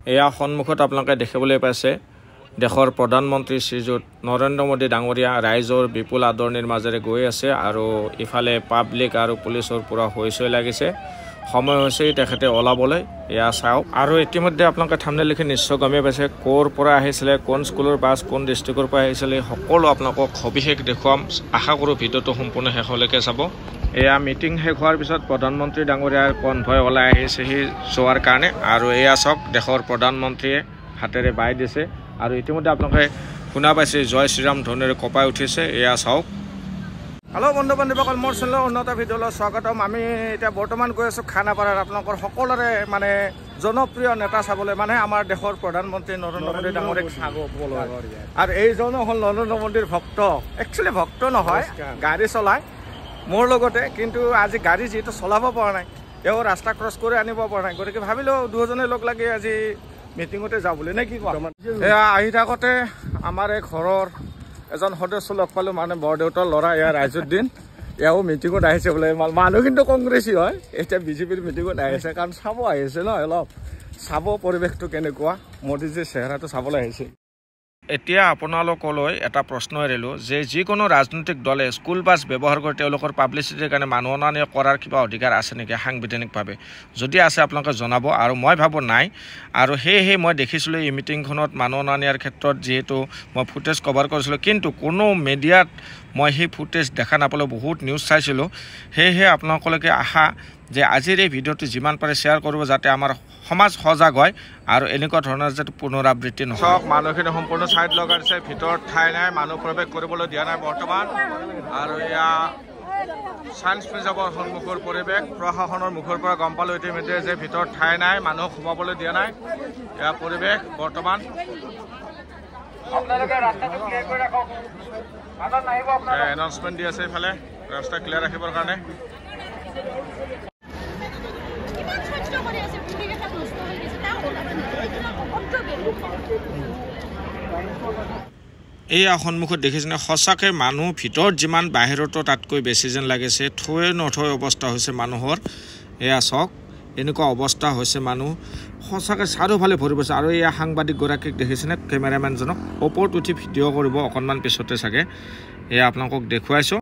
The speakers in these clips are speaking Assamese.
এয়া সন্মুখত আপোনালোকে দেখিবলৈ পাইছে দেশৰ প্ৰধানমন্ত্ৰী শ্ৰীযুত নৰেন্দ্ৰ মোদী ডাঙৰীয়া ৰাইজৰ বিপুল আদৰণিৰ মাজেৰে গৈ আছে আৰু ইফালে পাব্লিক আৰু পুলিচৰ পুৰা হৈছৈ লাগিছে সময় হৈছে তেখেতে ওলাবলৈ এয়া চাওক আৰু ইতিমধ্যে আপোনালোকে থাম্বনেইল লিখি নিশ্চয় গমেই পাইছে ক'ৰ পৰা আহিছিলে কোন স্কুলৰ বাছ কোন ডিষ্ট্ৰিক্টৰ পৰা আহিছিলে সকলো আপোনালোকক সবিশেষ দেখুৱাম আশা কৰোঁ ভিডিঅ'টো সম্পূৰ্ণ শেষলৈকে চাব এয়া মিটিং শেষ হোৱাৰ পিছত প্ৰধানমন্ত্ৰী ডাঙৰীয়াৰ কনভয় ওলাই আহিছেহি চোৱাৰ কাৰণে আৰু এয়া চাওক দেশৰ প্ৰধানমন্ত্ৰীয়ে হাতেৰে বাই দিছে আৰু ইতিমধ্যে আপোনালোকে শুনা পাইছে জয় শ্ৰীৰাম ধ্বনিৰে কঁপাই উঠিছে এয়া চাওক হেল্ল' বন্ধু বান্ধৱীসকল মোৰ চেনেলৰ উন্নত ভিডিঅ'লৈ স্বাগতম আমি এতিয়া বৰ্তমান গৈ আছোঁ খানাপাৰাত আপোনালোকৰ সকলোৰে মানে জনপ্ৰিয় নেতা চাবলৈ মানে আমাৰ দেশৰ প্ৰধানমন্ত্ৰী নৰেন্দ্ৰ মোদী ডাঙৰীয়াক চাবলৈ আৰু এইজনো হ'ল নৰেন্দ্ৰ মোদীৰ ভক্ত একচুৱেলি ভক্ত নহয় গাড়ী চলায় মোৰ লগতে কিন্তু আজি গাড়ী যিহেতু চলাব পৰা নাই তেওঁ ৰাস্তা ক্ৰছ কৰি আনিব পৰা নাই গতিকে ভাবিলোঁ দুজনে লগ লাগি আজি মিটিঙতে যাওঁ বুলি নে কি কোৱা এয়া আহি থাকোঁতে আমাৰ এই ঘৰৰ এজন সদস্য লগ পালোঁ মানে বৰদেউতাৰ ল'ৰা এয়া ৰাইজুদ্দিন এয়াও মিটিঙত আহিছে বোলে মানুহ কিন্তু কংগ্ৰেছী হয় এতিয়া বিজেপিৰ মিটিঙত আহিছে কাৰণ চাব আহিছে ন অলপ চাব পৰিৱেশটো কেনেকুৱা মোদীজীৰ চেহেৰাটো চাবলৈ আহিছে এতিয়া আপোনালোকলৈ এটা প্ৰশ্ন এৰিলোঁ যে যিকোনো ৰাজনৈতিক দলে স্কুল বাছ ব্যৱহাৰ কৰি তেওঁলোকৰ পাব্লিচিটিৰ কাৰণে মানুহ অনা নিয়া কৰাৰ কিবা অধিকাৰ আছে নেকি সাংবিধানিকভাৱে যদি আছে আপোনালোকে জনাব আৰু মই ভাবোঁ নাই আৰু সেয়েহে মই দেখিছিলোঁ এই মিটিংখনত মানুহ অনা নিয়াৰ ক্ষেত্ৰত যিহেতু মই ফুটেজ কভাৰ কৰিছিলোঁ কিন্তু কোনো মিডিয়াত মই সেই ফুটেজ দেখা নাপালোঁ বহুত নিউজ চাইছিলোঁ সেয়েহে আপোনালোকলৈকে আশা যে আজিৰ এই ভিডিঅ'টো যিমান পাৰে শ্বেয়াৰ কৰিব যাতে আমাৰ সমাজ সজাগ হয় আৰু এনেকুৱা ধৰণৰ যাতে পুনৰাবৃত্তি নহয় চাওক মানুহখিনি সম্পূৰ্ণ ছাইড লগাইছে ভিতৰত ঠাই নাই মানুহ প্ৰৱেশ কৰিবলৈ দিয়া নাই বৰ্তমান আৰু এয়া ছায়েন্স মিউজিয়ামৰ সন্মুখৰ পৰিৱেশ প্ৰশাসনৰ মুখৰ পৰা গম পালোঁ ইতিমধ্যে যে ভিতৰত ঠাই নাই মানুহ সোমাবলৈ দিয়া নাই এয়া পৰিৱেশ বৰ্তমান এনাউন্সমেণ্ট দি আছে ইফালে ৰাস্তা ক্লিয়াৰ ৰাখিবৰ কাৰণে এয়া সন্মুখত দেখিছেনে সঁচাকৈ মানুহ ভিতৰত যিমান বাহিৰতো তাতকৈ বেছি যেন লাগিছে থৈ নথৈ অৱস্থা হৈছে মানুহৰ এয়া চাওক এনেকুৱা অৱস্থা হৈছে মানুহ সঁচাকৈ চাৰিওফালে ভৰি পৰিছে আৰু এয়া সাংবাদিকগৰাকীক দেখিছেনে কেমেৰামেনজনক ওপৰত উঠি ভিডিঅ' কৰিব অকণমান পিছতে চাগে এয়া আপোনালোকক দেখুৱাইছোঁ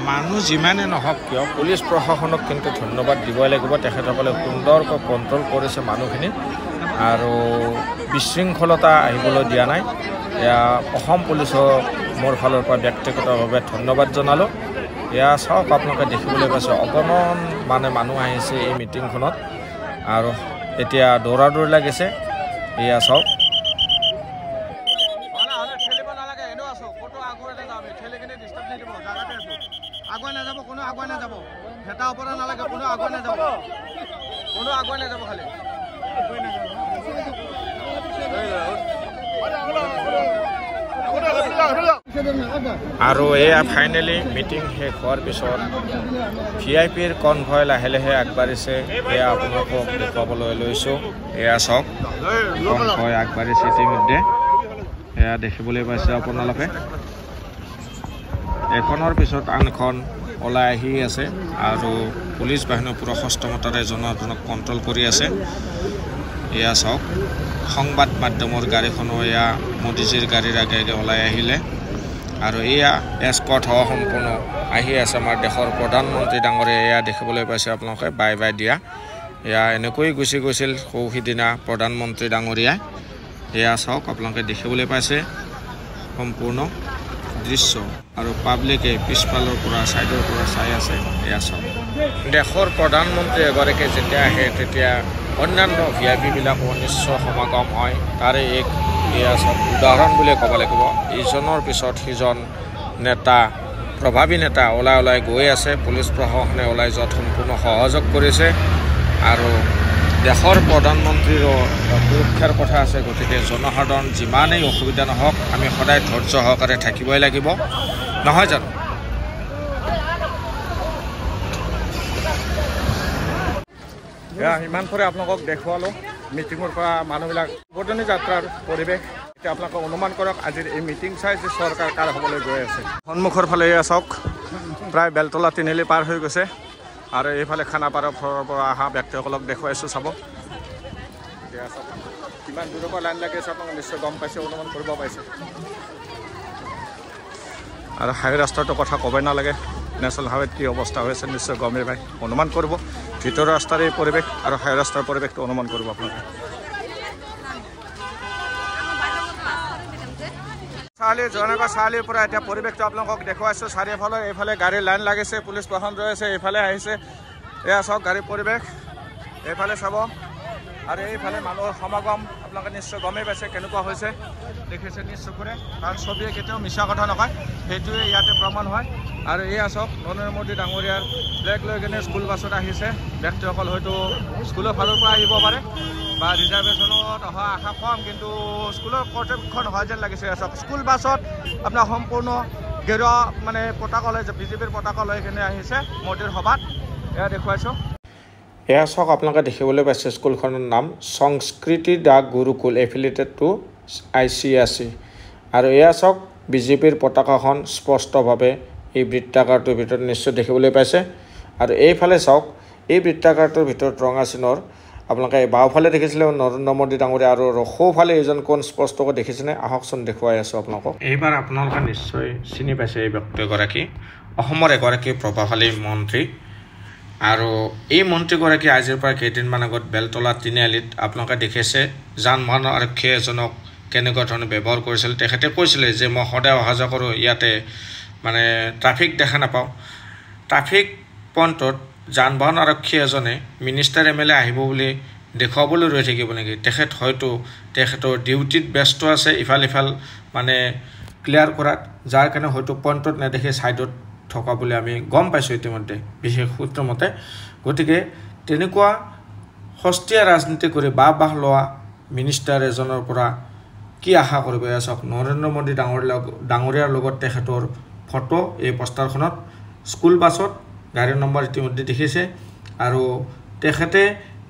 মানুহ যিমানে নহওক কিয় পুলিচ প্ৰশাসনক কিন্তু ধন্যবাদ দিবই লাগিব তেখেতসকলে সুন্দৰকৈ কণ্ট্ৰল কৰিছে মানুহখিনি আৰু বিশৃংখলতা আহিবলৈ দিয়া নাই এয়া অসম পুলিচক মোৰ ফালৰ পৰা ব্যক্তিগতভাৱে ধন্যবাদ জনালোঁ এয়া চাওক আপোনালোকে দেখিবলৈ পাইছে অগণন মানে মানুহ আহিছে এই মিটিংখনত আৰু এতিয়া দৌৰা দৌৰি লাগিছে এয়া চাওক আগুৱাই নাযাব কোনো আগুৱাই নাযাব ভেটা ওপৰত নালাগে কোনো আগুৱাই নাযাব কোনো আগুৱাই নাযাব খালি আৰু এয়া ফাইনেলি মিটিং শেষ হোৱাৰ পিছত ভিআইপিৰ কনভয় লাহে লাহে আগবাঢ়িছে এয়া আপোনালোকক দেখুৱাবলৈ লৈছোঁ এয়া চাওক কনভয় আগবাঢ়িছে ইতিমধ্যে এয়া দেখিবলৈ পাইছে আপোনালোকে এখনৰ পিছত আনখন ওলাই আহি আছে আৰু পুলিচ বাহিনীৰ পুৰা সষ্টমতাৰে জনসাধাৰণক কণ্ট্ৰল কৰি আছে এয়া চাওক সংবাদ মাধ্যমৰ গাড়ীখনো এয়া মোদীজীৰ গাড়ীৰ আগে আগে ওলাই আহিলে আৰু এয়া এস্কৰ্ট হোৱা সম্পূৰ্ণ আহি আছে আমাৰ দেশৰ প্ৰধানমন্ত্ৰী ডাঙৰীয়া এয়া দেখিবলৈ পাইছে আপোনালোকে বাই বাই দিয়া এয়া এনেকৈ গুচি গৈছিল সৌসিদিনা প্ৰধানমন্ত্ৰী ডাঙৰীয়াই এয়া চাওক আপোনালোকে দেখিবলৈ পাইছে সম্পূৰ্ণ দৃশ্য আৰু পাব্লিকে পিছফালৰ পৰা ছাইডৰ পৰা চাই আছে এয়া চাওক দেশৰ প্ৰধানমন্ত্ৰী এগৰাকী যেতিয়া আহে তেতিয়া অন্যান্য ভিআইপিবিলাকো নিশ্চয় সমাগম হয় তাৰে এক এয়া চাওক উদাহৰণ বুলিয়ে ক'ব লাগিব ইজনৰ পিছত সিজন নেতা প্ৰভাৱী নেতা ওলাই ওলাই গৈ আছে পুলিচ প্ৰশাসনে ওলাই যোৱাত সম্পূৰ্ণ সহযোগ কৰিছে আৰু দেশৰ প্ৰধানমন্ত্ৰীৰো সুৰক্ষাৰ কথা আছে গতিকে জনসাধাৰণ যিমানেই অসুবিধা নহওক আমি সদায় ধৈৰ্য সহকাৰে থাকিবই লাগিব নহয় জানো এয়া ইমান পৰে আপোনালোকক দেখুৱালোঁ মিটিঙৰ পৰা মানুহবিলাক উদ্বোধনী যাত্ৰাৰ পৰিৱেশ এতিয়া আপোনালোকে অনুমান কৰক আজিৰ এই মিটিং চাই যে চৰকাৰ কাৰ হ'বলৈ গৈ আছে সন্মুখৰ ফালে এয়া চাওক প্ৰায় বেলতলা তিনিআলি পাৰ হৈ গৈছে আৰু এইফালে খানাপাৰাৰ পৰা অহা ব্যক্তিসকলক দেখুৱাইছোঁ চাব কিমান দূৰৰ পৰা লাইন লাগি আছে আপোনালোকে নিশ্চয় গম পাইছে অনুমান কৰিব পাইছে আৰু হাই ৰাস্তাটোৰ কথা ক'বই নালাগে নেশ্যনেল হাইৱেত কি অৱস্থা হৈ আছে নিশ্চয় গমেই পায় অনুমান কৰিব ভিতৰৰ ৰাস্তাৰ এই পৰিৱেশ আৰু হাই ৰাস্তাৰ পৰিৱেশটো অনুমান কৰিব আপোনালোকে জয়নগৰ চাৰিআলিৰ পৰা এতিয়া পৰিৱেশটো আপোনালোকক দেখুৱাইছোঁ চাৰিওফালে এইফালে গাড়ীৰ লাইন লাগিছে পুলিচ প্ৰশাসন ৰৈ আছে এইফালে আহিছে এয়া চাওক গাড়ীৰ পৰিৱেশ এইফালে চাব আৰু এইফালে মানুহৰ সমাগম আপোনালোকে নিশ্চয় গমেই পাইছে কেনেকুৱা হৈছে দেখিছে নিশ্চয় কৰে কাৰণ ছবিয়ে কেতিয়াও মিছা কথা নকয় সেইটোৱে ইয়াতে প্ৰমাণ হয় আৰু এয়া চাওক নৰেন্দ্ৰ মোদী ডাঙৰীয়াৰ ফ্লেগ লৈ কিনে স্কুল বাছত আহিছে ব্যক্তিসকল হয়তো স্কুলৰ ফালৰ পৰা আহিব পাৰে বা ৰিজাৰ্ভেশ্যনত অহা আশা কম কিন্তু স্কুলৰ কৰ্তৃপক্ষ নহয় যেন লাগিছে চাওক স্কুল বাছত আপোনাৰ সম্পূৰ্ণ গেৰুৱা মানে পতাকা লৈ বিজেপিৰ পতাকা লৈ কিনে আহিছে মোদীৰ সভাত এয়া দেখুৱাইছোঁ এয়া চাওক আপোনালোকে দেখিবলৈ পাইছে স্কুলখনৰ নাম সংস্কৃতি দা গুৰুকুল এফিলিয়েটেড টু ICSC আৰু এয়া চাওক বিজেপিৰ পতাকাখন স্পষ্টভাৱে এই বৃত্তাকাৰটোৰ ভিতৰত নিশ্চয় দেখিবলৈ পাইছে আৰু এইফালে চাওক এই বৃত্তাকাৰটোৰ ভিতৰত ৰঙা চিনৰ আপোনালোকে বাওঁফালে দেখিছিলে নৰেন্দ্ৰ মোদী ডাঙৰীয়া আৰু সোঁফালে এইজন কোন স্পষ্টকৈ দেখিছেনে আহকচোন দেখুৱাই আছোঁ আপোনালোকক এইবাৰ আপোনালোকে নিশ্চয় চিনি পাইছে এই ব্যক্তিগৰাকী অসমৰ এগৰাকী প্ৰভাৱশালী মন্ত্ৰী আৰু এই মন্ত্ৰীগৰাকী আজিৰ পৰা কেইদিনমান আগত বেলতলা তিনিআলিত আপোনালোকে দেখিছে যান বাহন আৰক্ষী এজনক কেনেকুৱা ধৰণে ব্যৱহাৰ কৰিছিল তেখেতে কৈছিলে যে মই সদায় অহা যোৱা কৰোঁ ইয়াতে মানে ট্ৰাফিক দেখা নাপাওঁ ট্ৰাফিক পইণ্টত যান বাহন আৰক্ষী এজনে মিনিষ্টাৰ MLA আহিব বুলি দেখুৱাবলৈ ৰৈ থাকিব নেকি তেখেত হয়তো তেখেতৰ ডিউটিত ব্যস্ত আছে ইফাল মানে ক্লিয়াৰ কৰাত যাৰ কাৰণে হয়তো পইণ্টত নেদেখি ছাইডত থকা বুলি আমি গম পাইছোঁ ইতিমধ্যে বিশেষ সূত্ৰ মতে গতিকে তেনেকুৱা সস্তীয়া ৰাজনীতি কৰি বাহ লোৱা মিনিষ্টাৰ এজনৰ পৰা কি আশা কৰিব এয়া চাওক নৰেন্দ্ৰ মোদী ডাঙৰীয়াৰ লগত তেখেতৰ ফটো এই পোষ্টাৰখনত স্কুল বাছত গাড়ীৰ নম্বৰ ইতিমধ্যে দেখিছে আৰু তেখেতে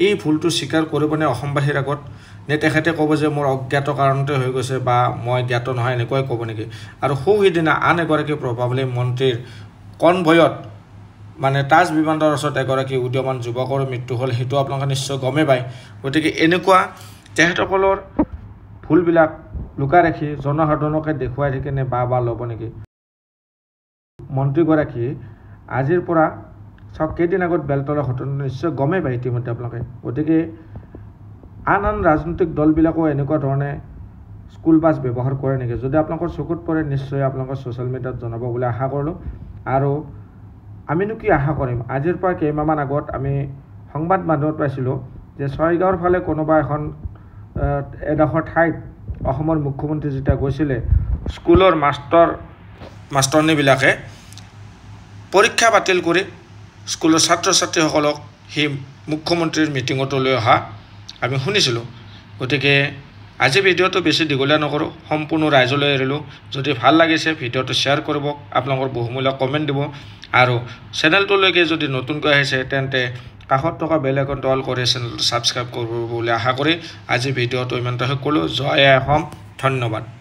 এই ভুলটো স্বীকাৰ কৰিবনে অসমবাসীৰ আগত নে তেখেতে ক'ব যে মোৰ অজ্ঞাত কাৰণতে হৈ গৈছে বা মই জ্ঞাত নহয় এনেকুৱাই ক'ব নেকি আৰু সিদিনা আন এগৰাকী প্ৰভাৱশালী মন্ত্ৰীৰ কনভয়ত মানে তাজ বিমানবন্দৰৰ ওচৰত এগৰাকী উদীয়মান যুৱকৰ মৃত্যু হ'ল সেইটো আপোনালোকে নিশ্চয় গমেই পায় গতিকে এনেকুৱা তেখেতসকলৰ ভুলবিলাক লুকাই ৰাখি জনসাধাৰণকে দেখুৱাই থাকিনে বা ল'ব নেকি মন্ত্ৰীগৰাকী আজিৰ পৰা চাওক কেইদিন আগত বেলতলা ঘটনা নিশ্চয় গমেই পায় ইতিমধ্যে আপোনালোকে গতিকে আন ৰাজনৈতিক দলবিলাকো এনেকুৱা ধৰণে স্কুল বাছ ব্যৱহাৰ কৰে নেকি যদি আপোনালোকৰ চকুত পৰে নিশ্চয় আপোনালোকৰ ছ'চিয়েল মিডিয়াত জনাব বুলি আশা কৰিলোঁ আৰু আমিনো কি আশা কৰিম আজিৰ পৰা কেইমাহমান আগত আমি সংবাদ মাধ্যমত পাইছিলোঁ যে ছয়গাঁৱৰ ফালে কোনোবা এডোখৰ ঠাইত অসমৰ মুখ্যমন্ত্ৰী যেতিয়া গৈছিলে স্কুলৰ মাষ্টৰনীবিলাকে পৰীক্ষা বাতিল কৰি স্কুলৰ ছাত্ৰ ছাত্ৰীসকলক সেই মুখ্যমন্ত্ৰীৰ মিটিঙত লৈ অহা আমি শুনিছিলোঁ গতিকে আজি ভিডিঅ'টো বেছি দীঘলীয়া নকৰোঁ সম্পূৰ্ণ ৰাইজলৈ এৰিলোঁ যদি ভাল লাগিছে ভিডিঅ'টো শ্বেয়াৰ কৰিব আপোনালোকৰ বহুমূল্য কমেণ্ট দিব আৰু চেনেলটোলৈকে যদি নতুনকৈ আহিছে তেন্তে কাষত থকা বেল আইকনটো অল কৰি চেনেলটো ছাবস্ক্ৰাইব কৰিব বুলি আশা কৰি আজি ভিডিঅ'টো ইমানতে শেষ কৰিলোঁ জয় অসম ধন্যবাদ